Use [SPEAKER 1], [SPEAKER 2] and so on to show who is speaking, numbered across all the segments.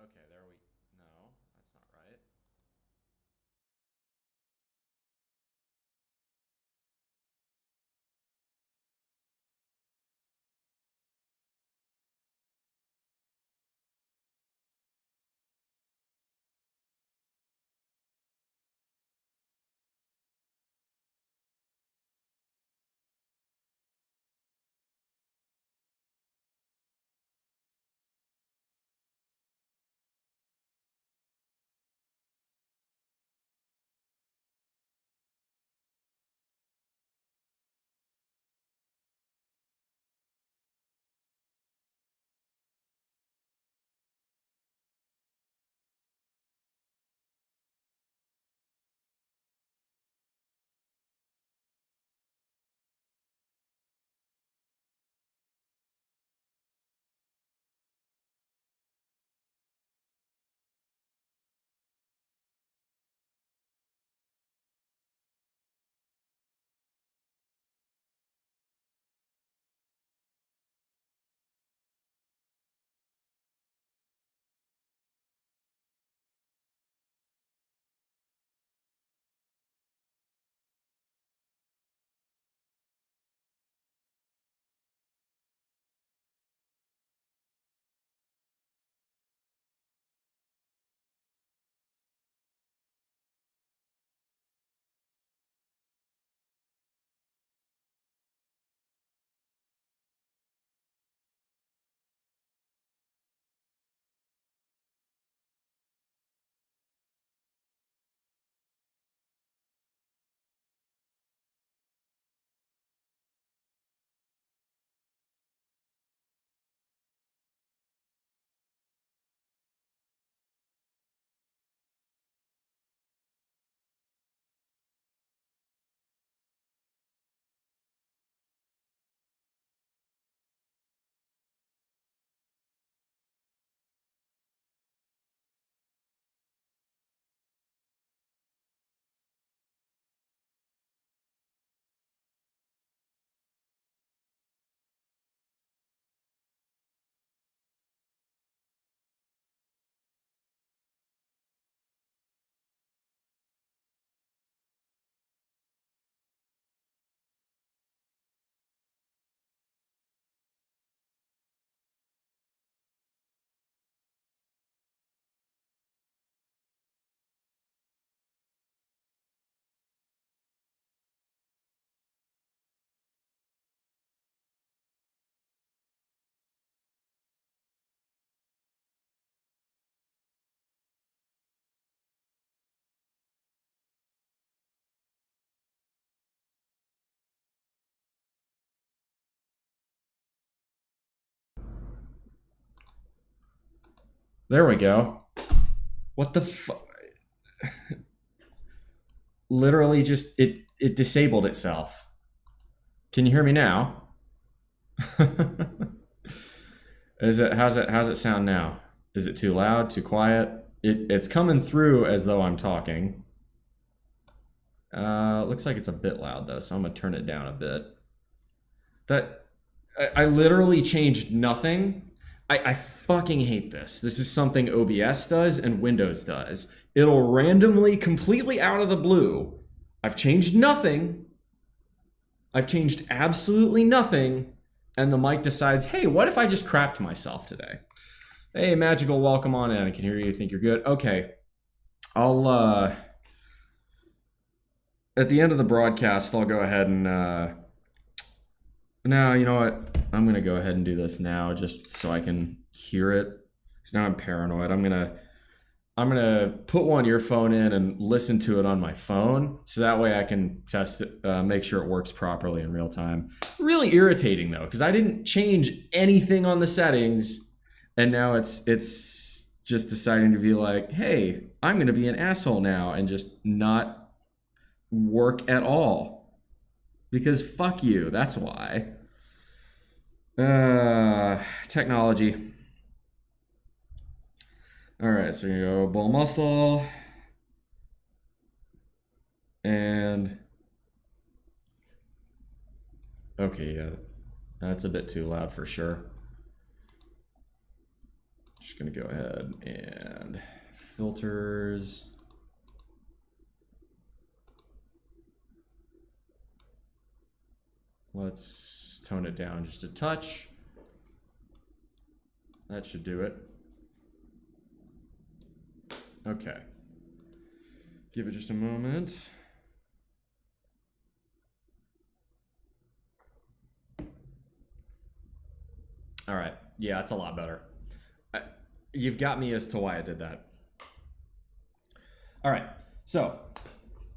[SPEAKER 1] Okay, there we... No, that's not right. There we go. What the fuck? Literally just, it disabled itself. Can you hear me now? How's it sound now? Is it too loud, too quiet? It's coming through as though I'm talking. Looks like it's a bit loud though, so I'm gonna turn it down a bit. That I literally changed nothing. I fucking hate this. This is something OBS does and Windows does. It'll randomly, completely out of the blue. I've changed nothing. I've changed absolutely nothing. And the mic decides, hey, what if I just crapped myself today? Hey, Magical, welcome on in. I can hear you. Think you're good? Okay. I'll, at the end of the broadcast, I'll go ahead and, no, you know what? I'm going to go ahead and do this now just so I can hear it. Because now I'm paranoid. I'm gonna put one earphone in and listen to it on my phone, so that way I can test it, make sure it works properly in real time. Really irritating though, because I didn't change anything on the settings, and now it's just deciding to be like, hey, I'm gonna be an asshole now and just not work at all. Because fuck you, that's why. Technology. All right, so you go bull muscle, and okay, yeah, that's a bit too loud for sure. Just just going to go ahead and filters. Let's tone it down just a touch. That should do it. Okay. Give it just a moment. All right. Yeah, it's a lot better. You've got me as to why I did that. All right. So,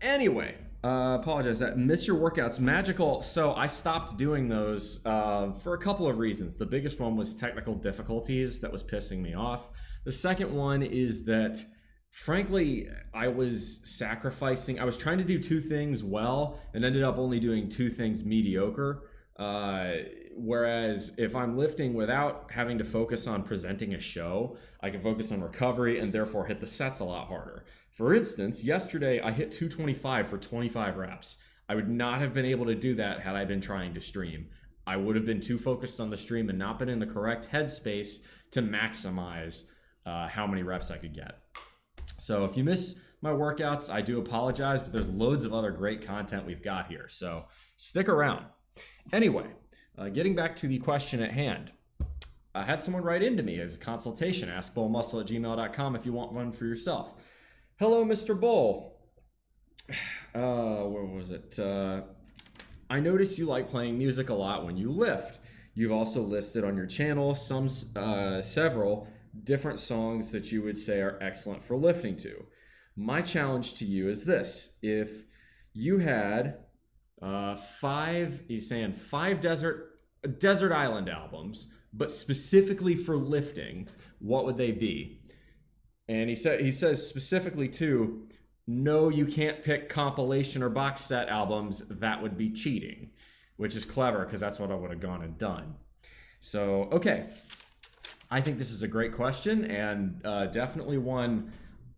[SPEAKER 1] anyway, apologize. That missed your workouts. Magical. So I stopped doing those for a couple of reasons. The biggest one was technical difficulties that was pissing me off. The second one is that, frankly, I was sacrificing. I was trying to do two things well and ended up only doing two things mediocre. Whereas if I'm lifting without having to focus on presenting a show, I can focus on recovery and therefore hit the sets a lot harder. For instance, yesterday I hit 225 for 25 reps. I would not have been able to do that had I been trying to stream. I would have been too focused on the stream and not been in the correct headspace to maximize how many reps I could get. So if you miss my workouts, I do apologize, but there's loads of other great content we've got here. So stick around. Anyway, getting back to the question at hand. I had someone write into me as a consultation, askbullmuscle@gmail.com if you want one for yourself. Hello, Mr. Bull. Where was it? I noticed you like playing music a lot when you lift. You've also listed on your channel several different songs that you would say are excellent for lifting to. My challenge to you is this. If you had five desert island albums, but specifically for lifting, what would they be? And he says specifically too, no, you can't pick compilation or box set albums. That would be cheating, which is clever because that's what I would have gone and done. So, okay. I think this is a great question and definitely one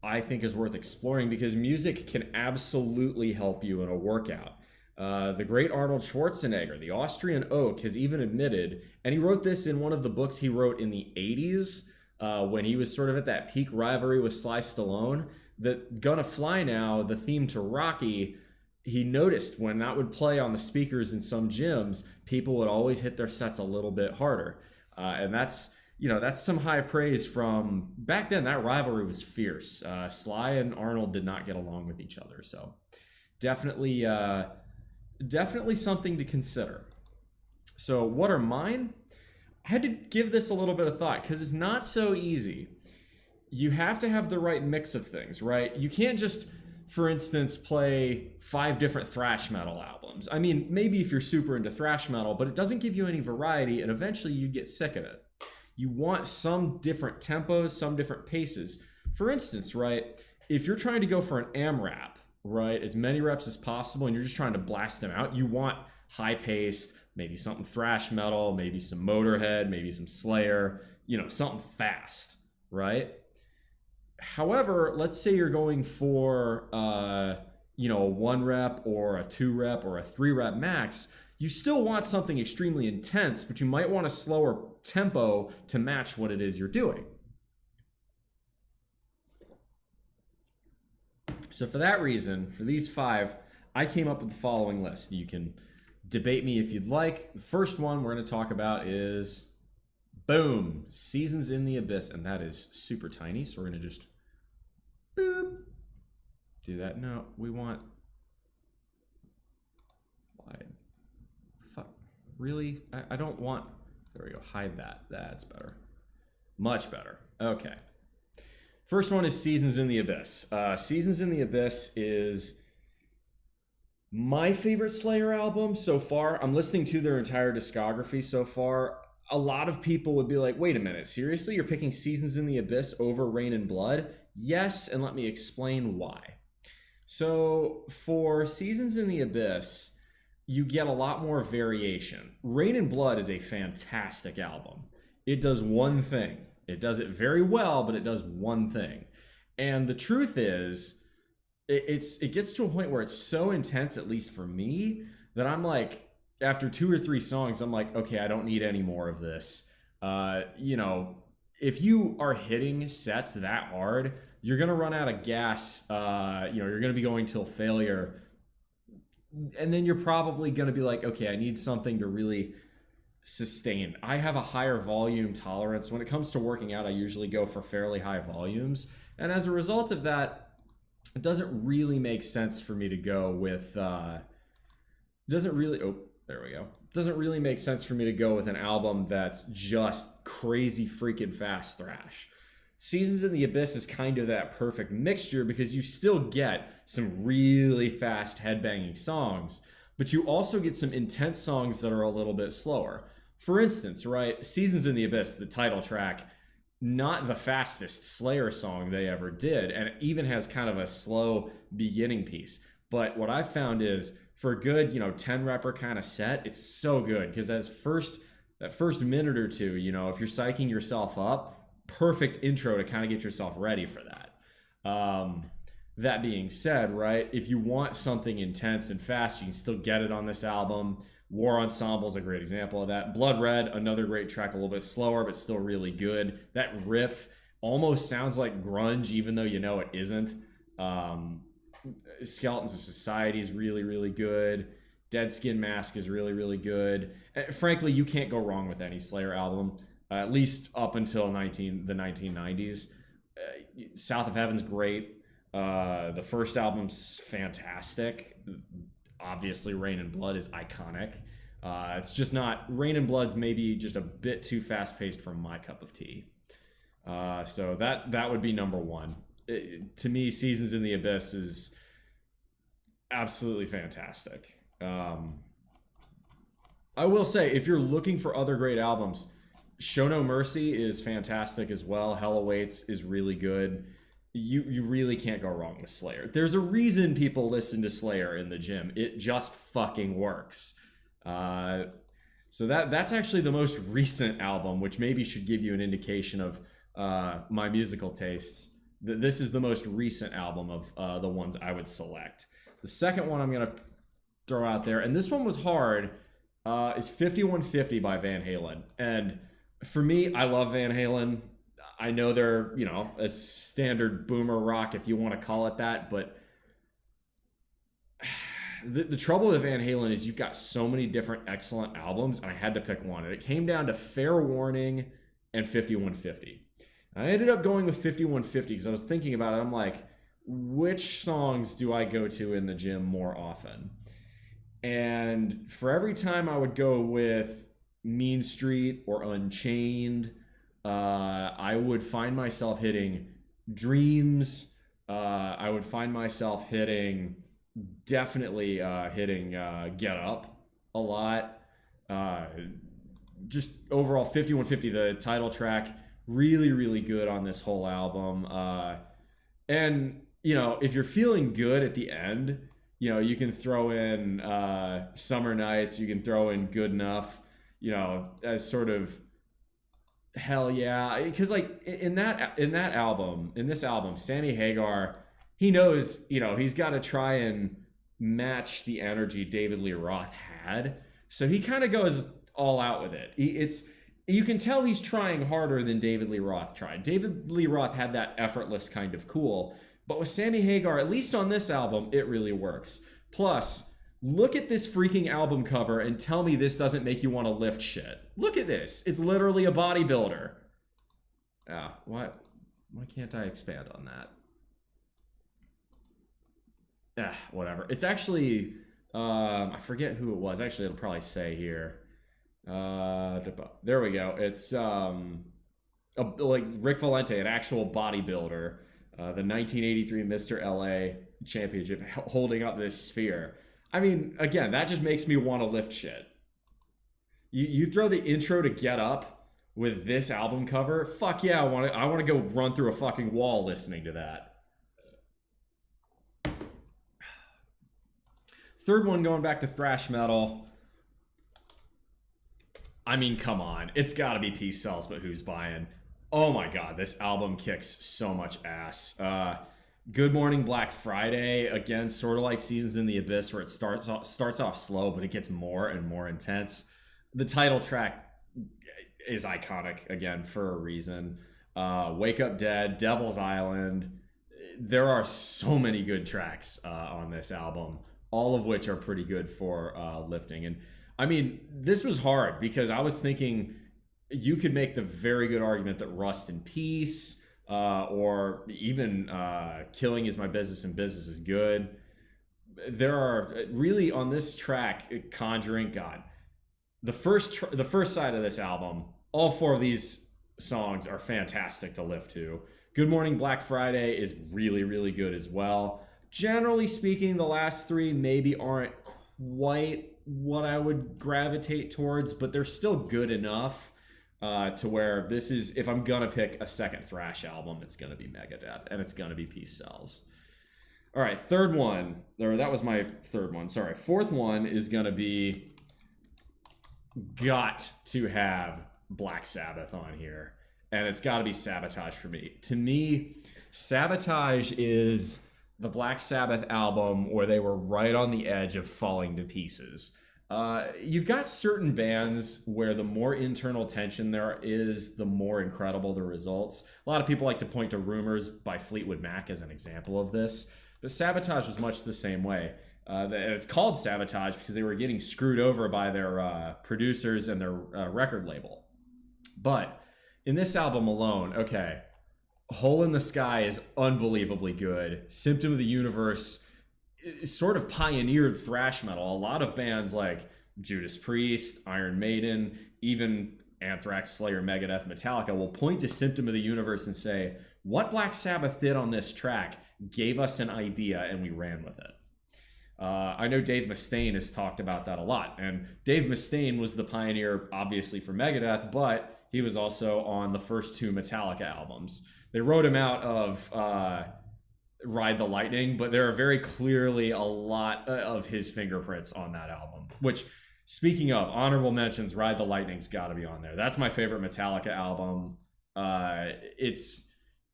[SPEAKER 1] I think is worth exploring because music can absolutely help you in a workout. The great Arnold Schwarzenegger, the Austrian oak, has even admitted, and he wrote this in one of the books he wrote in the 80s when he was sort of at that peak rivalry with Sly Stallone, that Gonna Fly Now, the theme to Rocky, he noticed when that would play on the speakers in some gyms, people would always hit their sets a little bit harder. And that's some high praise from back then. That rivalry was fierce. Sly and Arnold did not get along with each other. So definitely something to consider. So what are mine? I had to give this a little bit of thought because it's not so easy. You have to have the right mix of things, right? You can't just, for instance, play 5 different thrash metal albums. I mean, maybe if you're super into thrash metal, but it doesn't give you any variety and eventually you get sick of it. You want some different tempos, some different paces. For instance, right, if you're trying to go for an AMRAP, right, as many reps as possible, and you're just trying to blast them out, you want high-paced, maybe something thrash metal, maybe some Motorhead, maybe some Slayer, something fast, right? However, let's say you're going for, a 1 rep or a 2 rep or a 3 rep max. You still want something extremely intense, but you might want a slower tempo to match what it is you're doing. So for that reason, for these 5, I came up with the following list. You can debate me if you'd like. The first one we're going to talk about is, boom, Seasons in the Abyss. And that is super tiny, so we're going to just boop, do that. No, we want wide. Fuck, really? I don't want, there we go, hide that. That's better. Much better. Okay. First one is Seasons in the Abyss. Seasons in the Abyss is my favorite Slayer album so far. I'm listening to their entire discography so far. A lot of people would be like, wait a minute, seriously? You're picking Seasons in the Abyss over Rain and Blood? Yes, and let me explain why. So for Seasons in the Abyss, you get a lot more variation. Rain and Blood is a fantastic album. It does one thing. It does it very well, but it does one thing. And the truth is, it gets to a point where it's so intense, at least for me, that I'm like, after 2 or 3 songs, I'm like, okay, I don't need any more of this. if you are hitting sets that hard, you're gonna run out of gas. You're gonna be going till failure, and then you're probably gonna be like, okay, I need something to really sustain. I have a higher volume tolerance when it comes to working out. I usually go for fairly high volumes, and as a result of that, it doesn't really make sense for me to go with. Doesn't really. Oh, there we go. Doesn't really make sense for me to go with an album that's just crazy freaking fast thrash. Seasons in the Abyss is kind of that perfect mixture because you still get some really fast headbanging songs, but you also get some intense songs that are a little bit slower. For instance, right, Seasons in the Abyss, the title track, not the fastest Slayer song they ever did, and it even has kind of a slow beginning piece. But what I've found is for a good, 10 repper kind of set, it's so good because that first minute or two, if you're psyching yourself up, perfect intro to kind of get yourself ready for that. That being said, right, if you want something intense and fast, you can still get it on this album. War Ensemble is a great example of that. Blood Red, another great track, a little bit slower, but still really good. That riff almost sounds like grunge, even though it isn't. Skeletons of Society is really, really good. Dead Skin Mask is really, really good. And frankly, you can't go wrong with any Slayer album, at least up until the 1990s. South of Heaven's great. The first album's fantastic. Obviously, Rain and Blood is iconic. It's just not... Rain and Blood's maybe just a bit too fast-paced for my cup of tea. So that would be number one. To me, Seasons in the Abyss is absolutely fantastic. I will say, if you're looking for other great albums, Show No Mercy is fantastic as well. Hell Awaits is really good. You really can't go wrong with Slayer. There's a reason people listen to Slayer in the gym. It just fucking works. So that's actually the most recent album, which maybe should give you an indication of my musical tastes. This is the most recent album of the ones I would select. The second one I'm going to throw out there, and this one was hard, is 5150 by Van Halen. And for me, I love Van Halen. I know they're, a standard boomer rock, if you want to call it that, but the trouble with Van Halen is you've got so many different excellent albums, and I had to pick one. And it came down to Fair Warning and 5150. I ended up going with 5150 because I was thinking about it. I'm like, which songs do I go to in the gym more often? And for every time I would go with Mean Street or Unchained, I would find myself hitting Dreams. I would find myself definitely hitting Get Up a lot. Just overall, 5150, the title track, really, really good on this whole album. And, if you're feeling good at the end, you can throw in Summer Nights, you can throw in Good Enough, as sort of hell yeah. Because in this album, Sammy Hagar, he knows, he's got to try and match the energy David Lee Roth had. So he kind of goes all out with it. You can tell he's trying harder than David Lee Roth tried. David Lee Roth had that effortless kind of cool. But with Sammy Hagar, at least on this album, it really works. Plus, look at this freaking album cover and tell me this doesn't make you want to lift shit. Look at this. It's literally a bodybuilder. Why can't I expand on that? Whatever. It's actually, I forget who it was. Actually, it'll probably say here. There we go. It's like Rick Valente, an actual bodybuilder, the 1983 Mr. LA Championship, holding up this sphere. I mean, again, that just makes me want to lift shit. You throw the intro to Get Up with this album cover, fuck yeah, I want to go run through a fucking wall listening to that. Third one, going back to thrash metal. I mean, come on. It's got to be Peace Sells, but who's buying? Oh my god, this album kicks so much ass. Good Morning Black Friday, again, sort of like Seasons in the Abyss, where it starts off slow, but it gets more and more intense. The title track is iconic, again, for a reason. Wake Up Dead, Devil's Island. There are so many good tracks on this album, all of which are pretty good for lifting. And I mean, this was hard because I was thinking you could make the very good argument that Rust in Peace or even Killing Is My Business and Business Is Good. There are really on this track, Conjuring, God, the first side of this album, all four of these songs are fantastic to lift to. Good Morning Black Friday is really, really good as well. Generally speaking, the last three maybe aren't quite what I would gravitate towards, but they're still good enough to where this is, if I'm gonna pick a second thrash album, it's gonna be Megadeth, and it's gonna be Peace Sells. All right, third one, or that was my third one, sorry. Fourth one is gonna be, got to have Black Sabbath on here, and it's got to be Sabotage for me. To me, Sabotage is the Black Sabbath album where they were right on the edge of falling to pieces. You've got certain bands where the more internal tension there is, the more incredible the results. A lot of people like to point to Rumors by Fleetwood Mac as an example of this. But Sabotage was much the same way. And it's called Sabotage because they were getting screwed over by their producers and their record label. But in this album alone, okay, Hole in the Sky is unbelievably good. Symptom of the Universe sort of pioneered thrash metal. A lot of bands like Judas Priest, Iron Maiden, even Anthrax, Slayer, Megadeth, Metallica will point to Symptom of the Universe and say, what Black Sabbath did on this track gave us an idea and we ran with it. I know Dave Mustaine has talked about that a lot, and Dave Mustaine was the pioneer, obviously, for Megadeth, but he was also on the first two Metallica albums. They wrote him out of Ride the Lightning, but there are very clearly a lot of his fingerprints on that album, which, speaking of, honorable mentions, Ride the Lightning's got to be on there. That's my favorite Metallica album. It's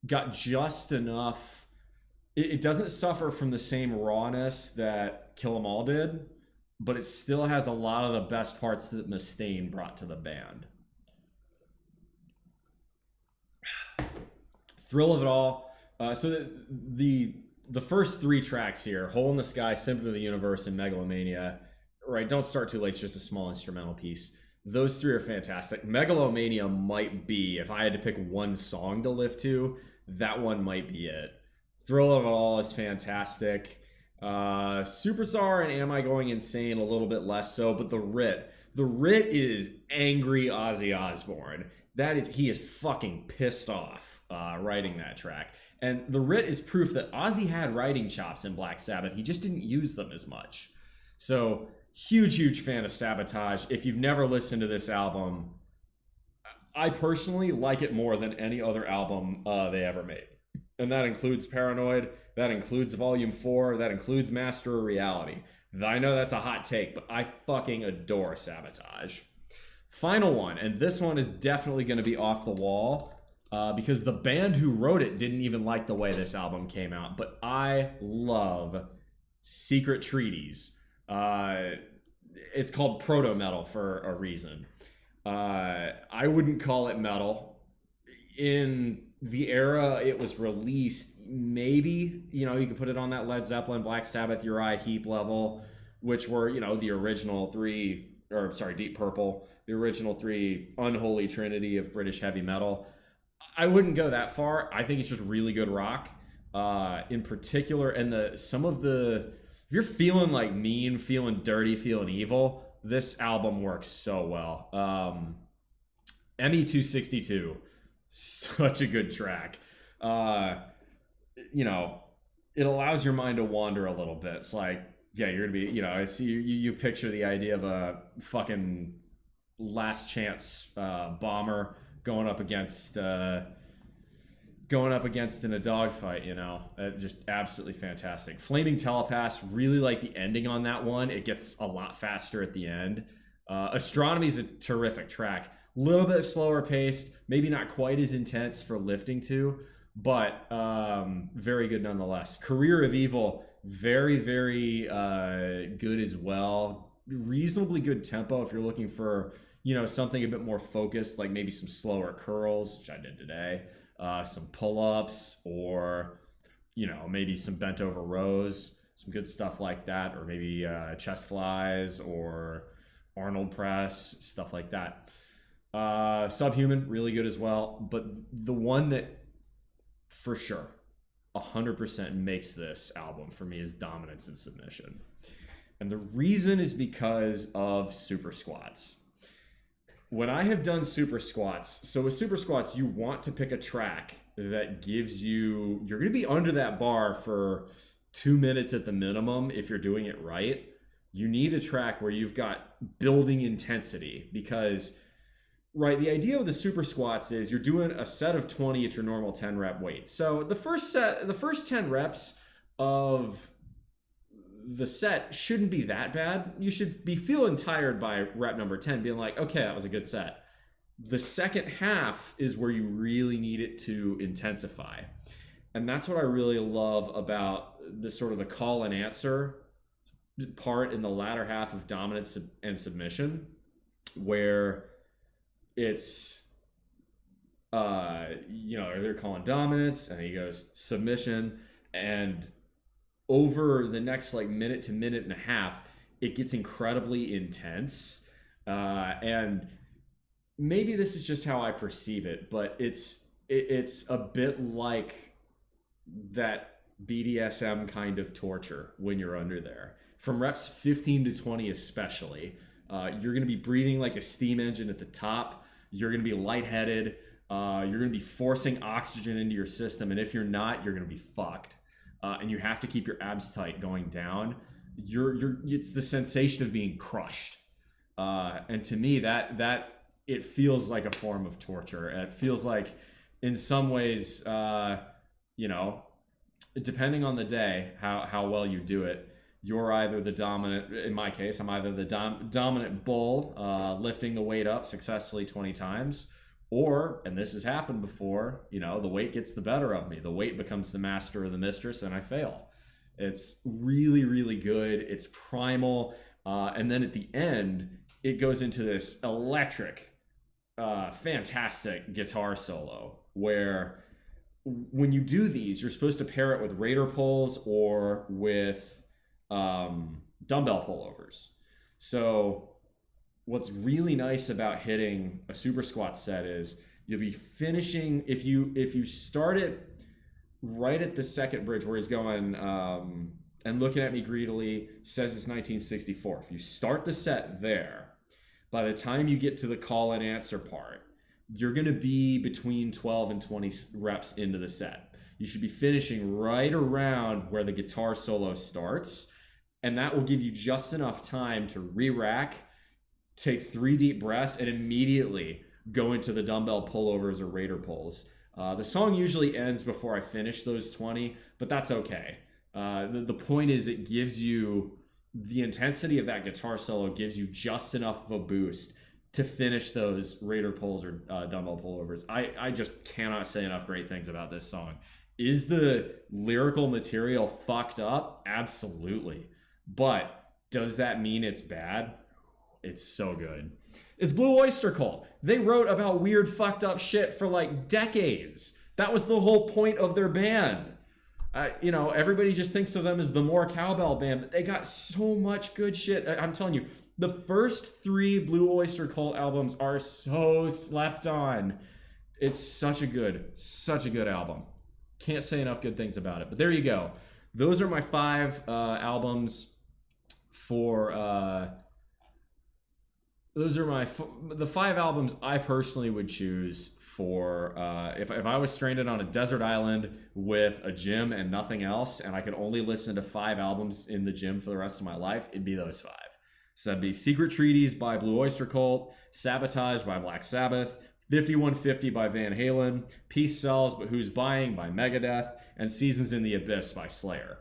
[SPEAKER 1] got just enough. It doesn't suffer from the same rawness that Kill 'Em All did, but it still has a lot of the best parts that Mustaine brought to the band. Thrill of It All. So the first three tracks here, Hole in the Sky, Symptom of the Universe, and Megalomania, right? Don't Start Too Late, it's just a small instrumental piece. Those three are fantastic. Megalomania might be, if I had to pick one song to lift to, that one might be it. Thrill of It All is fantastic. Superstar and Am I Going Insane a little bit less so, but The Writ is angry Ozzy Osbourne. He is fucking pissed off writing that track. And The Writ is proof that Ozzy had writing chops in Black Sabbath. He just didn't use them as much. So, huge fan of Sabotage. If you've never listened to this album, I personally like it more than any other album they ever made. And that includes Paranoid, that includes Volume 4, that includes Master of Reality. I know that's a hot take, but I fucking adore Sabotage. Final one, and this one is definitely going to be off the wall because the band who wrote it didn't even like the way this album came out, but I love Secret Treaties. It's called proto-metal for a reason. I wouldn't call it metal. In the era it was released, maybe, you could put it on that Led Zeppelin, Black Sabbath, Uriah Heep level, which were, the original three, Deep Purple, the original three unholy trinity of British heavy metal. I wouldn't go that far. I think it's just really good rock, in particular, and if you're feeling like mean, feeling dirty, feeling evil, this album works so well. ME262. Such a good track. It allows your mind to wander a little bit. It's like, yeah, you're gonna be, I see you picture the idea of a fucking last chance bomber going up against in a dogfight. Just absolutely fantastic. Flaming Telepath, really like the ending on that one. It gets a lot faster at the end. Astronomy is a terrific track. A little bit slower paced, maybe not quite as intense for lifting to, but very good nonetheless. Career of Evil, very, very good as well. Reasonably good tempo if you're looking for, something a bit more focused, like maybe some slower curls, which I did today. some pull-ups, or maybe some bent over rows, some good stuff like that, or maybe chest flies or Arnold press, stuff like that. Subhuman, really good as well. But the one that for sure 100% makes this album for me is Dominance and Submission. And the reason is because of super squats. When I have done super squats, so with super squats, you want to pick a track that gives you're going to be under that bar for 2 minutes at the minimum if you're doing it right. You need a track where you've got building intensity, because, right, the idea of the super squats is you're doing a set of 20 at your normal 10 rep weight. So the first 10 reps of the set shouldn't be that bad. You should be feeling tired by rep number 10, being like, okay, that was a good set. The second half is where you really need it to intensify. And that's what I really love about the sort of the call and answer part in the latter half of Dominance and Submission, where it's, they're calling dominance, and then he goes submission, and over the next minute to minute and a half, it gets incredibly intense. And maybe this is just how I perceive it, but it's a bit like that BDSM kind of torture when you're under there. From reps 15 to 20 especially, you're going to be breathing like a steam engine at the top. You're going to be lightheaded. You're going to be forcing oxygen into your system. And if you're not, you're going to be fucked. And you have to keep your abs tight going down. It's the sensation of being crushed. And to me, that it feels like a form of torture. It feels like, in some ways, depending on the day, how well you do it, you're either the dominant. In my case, I'm either the dominant bull, lifting the weight up successfully 20 times, or, and this has happened before, the weight gets the better of me. The weight becomes the master of the mistress, and I fail. It's really, really good. It's primal. And then at the end, it goes into this electric, fantastic guitar solo, where when you do these, you're supposed to pair it with Raider pulls or with dumbbell pullovers. So what's really nice about hitting a super squat set is you'll be finishing, if you start it right at the second bridge where he's going and looking at me greedily, says it's 1964. If you start the set there, by the time you get to the call and answer part, you're going to be between 12 and 20 reps into the set. You should be finishing right around where the guitar solo starts, and that will give you just enough time to re-rack, take 3 deep breaths, and immediately go into the dumbbell pullovers or Raider pulls. The song usually ends before I finish those 20, but that's okay. The point is, it gives you the intensity of that guitar solo, gives you just enough of a boost to finish those Raider pulls or dumbbell pullovers. I just cannot say enough great things about this song. Is the lyrical material fucked up? Absolutely. But does that mean it's bad? It's so good. It's Blue Oyster Cult. They wrote about weird, fucked up shit for like decades. That was the whole point of their band. Everybody just thinks of them as the more cowbell band, but they got so much good shit. I'm telling you, the first 3 Blue Oyster Cult albums are so slept on. It's such a good album. Can't say enough good things about it. But there you go. Those are my 5 albums for... those are the 5 albums I personally would choose for if I was stranded on a desert island with a gym and nothing else, and I could only listen to 5 albums in the gym for the rest of my life, it'd be those 5. So that'd be Secret Treaties by Blue Oyster Cult, Sabotage by Black Sabbath, 5150 by Van Halen, Peace Sells But Who's Buying by Megadeth, and Seasons in the Abyss by Slayer.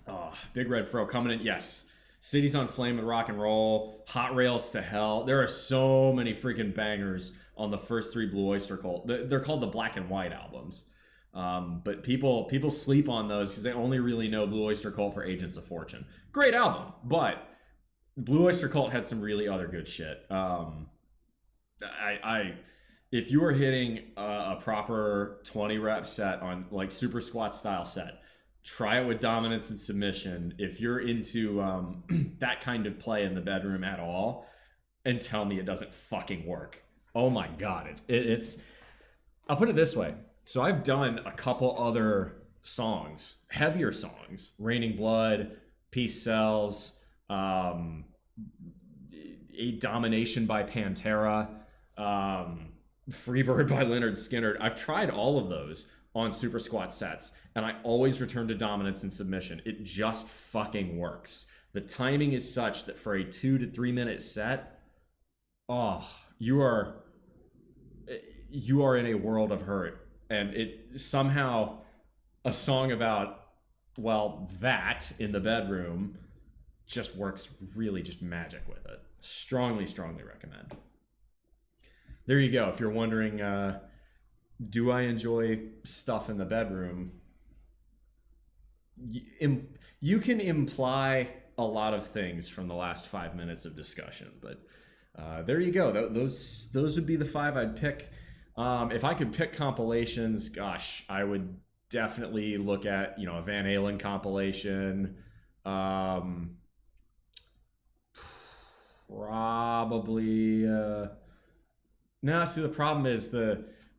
[SPEAKER 1] Oh, Big Red Fro coming in, yes. Cities on Flame and Rock and Roll, Hot Rails to Hell. There are so many freaking bangers on the first 3 Blue Oyster Cult. They're called the Black and White albums. But people sleep on those because they only really know Blue Oyster Cult for Agents of Fortune. Great album, but Blue Oyster Cult had some really other good shit. if you are hitting a proper 20 rep set on like super squat style set, try it with dominance and submission. If you're into that kind of play in the bedroom at all, and tell me it doesn't fucking work. Oh my God. It's I'll put it this way. So I've done a couple other songs, heavier songs, Raining Blood, Peace Sells, A Domination by Pantera, Freebird by Leonard Skinner. I've tried all of those on super squat sets, and I always return to dominance and submission. It just fucking works. The timing is such that for a 2 to 3 minute set, you are in a world of hurt. And it somehow, a song about, well, that in the bedroom just works really just magic with it. Strongly, strongly recommend. There you go. If you're wondering, do I enjoy stuff in the bedroom? You can imply a lot of things from the last 5 minutes of discussion, but there you go. Those would be the 5 I'd pick. If I could pick compilations, gosh, I would definitely look at, a Van Halen compilation. Probably. No, see, the problem is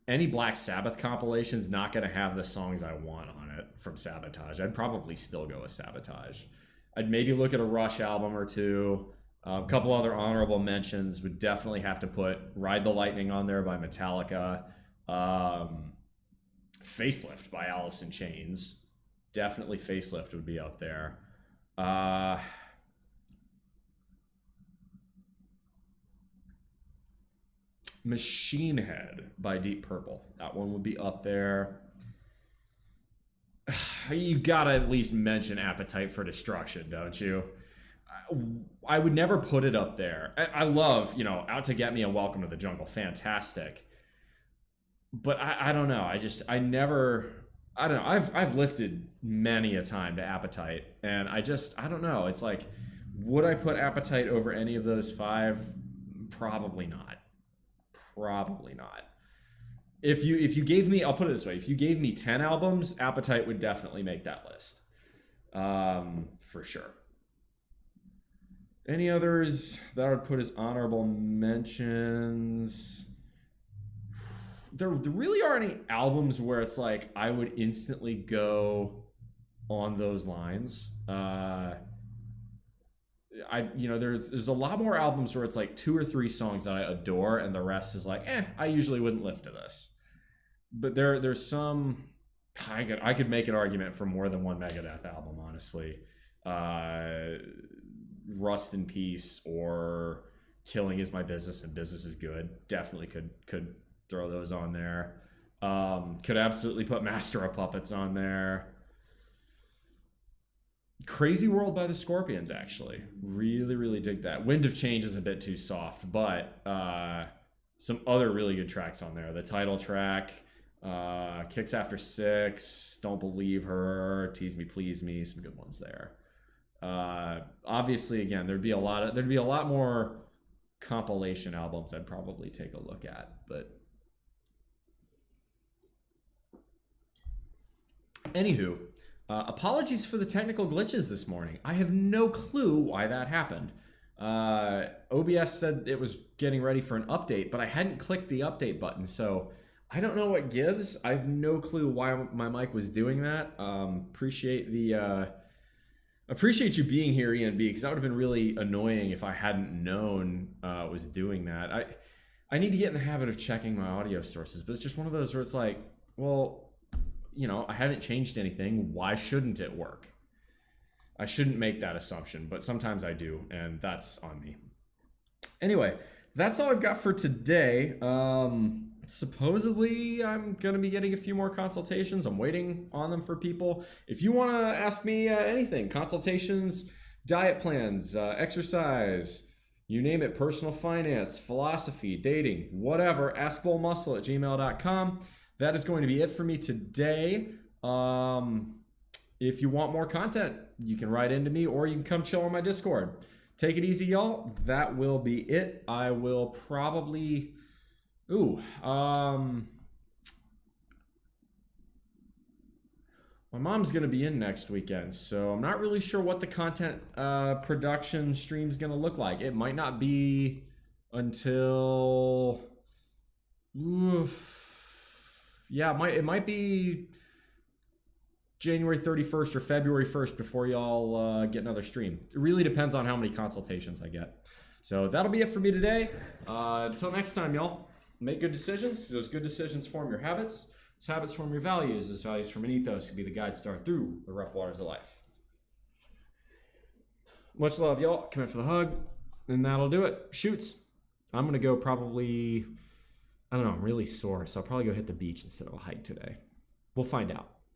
[SPEAKER 1] any Black Sabbath compilation is not going to have the songs I want on it from Sabotage. I'd probably still go with Sabotage. I'd maybe look at a Rush album or two. A couple other honorable mentions would definitely have to put Ride the Lightning on there by Metallica. Facelift by Alice in Chains. Definitely Facelift would be up there. Machine Head by Deep Purple. That one would be up there. You gotta at least mention Appetite for Destruction, don't you? I would never put it up there. I love, Out to Get Me and Welcome to the Jungle. Fantastic. But I don't know. I don't know. I've lifted many a time to Appetite, and I don't know. It's like, would I put Appetite over any of those 5? Probably not. Probably not. If you gave me, I'll put it this way, if you gave me 10 albums, Appetite would definitely make that list. For sure. Any others that I would put as honorable mentions? There really aren't any albums where it's like I would instantly go on those lines. There's a lot more albums where it's like 2 or 3 songs that I adore, and the rest is like, I usually wouldn't lift to this. But there's some I could make an argument for more than one Megadeth album, honestly. Rust in Peace or Killing Is My Business and Business Is Good. Definitely could throw those on there. Could absolutely put Master of Puppets on there. Crazy World by the Scorpions, actually. Really, really dig that. Wind of Change is a bit too soft, but some other really good tracks on there. The title track, Kicks After 6, Don't Believe Her, Tease Me, Please Me, some good ones there. Obviously, again, there'd be a lot more compilation albums I'd probably take a look at, but anywho, apologies for the technical glitches this morning. I have no clue why that happened. OBS said it was getting ready for an update, but I hadn't clicked the update button, so I don't know what gives. I have no clue why my mic was doing that. Appreciate you being here, Ian B, because that would have been really annoying if I hadn't known it was doing that. I need to get in the habit of checking my audio sources, but it's just one of those where it's like, well, I haven't changed anything. Why shouldn't it work? I shouldn't make that assumption, but sometimes I do, and that's on me. Anyway, that's all I've got for today. Supposedly, I'm going to be getting a few more consultations. I'm waiting on them for people. If you want to ask me anything, consultations, diet plans, exercise, you name it, personal finance, philosophy, dating, whatever, askbullmuscle@gmail.com. That is going to be it for me today. If you want more content, you can write into me or you can come chill on my Discord. Take it easy, y'all. That will be it. I will probably Ooh, my mom's gonna be in next weekend, so I'm not really sure what the content production stream's gonna look like. It might not be until, yeah, it might be January 31st or February 1st before y'all get another stream. It really depends on how many consultations I get. So that'll be it for me today. Until next time, y'all, make good decisions. Those good decisions form your habits. Those habits form your values. Those values form an ethos to be the guide star through the rough waters of life. Much love, y'all. Come in for the hug, and that'll do it. Shoots. I'm going to go probably, I don't know, I'm really sore, so I'll probably go hit the beach instead of a hike today. We'll find out.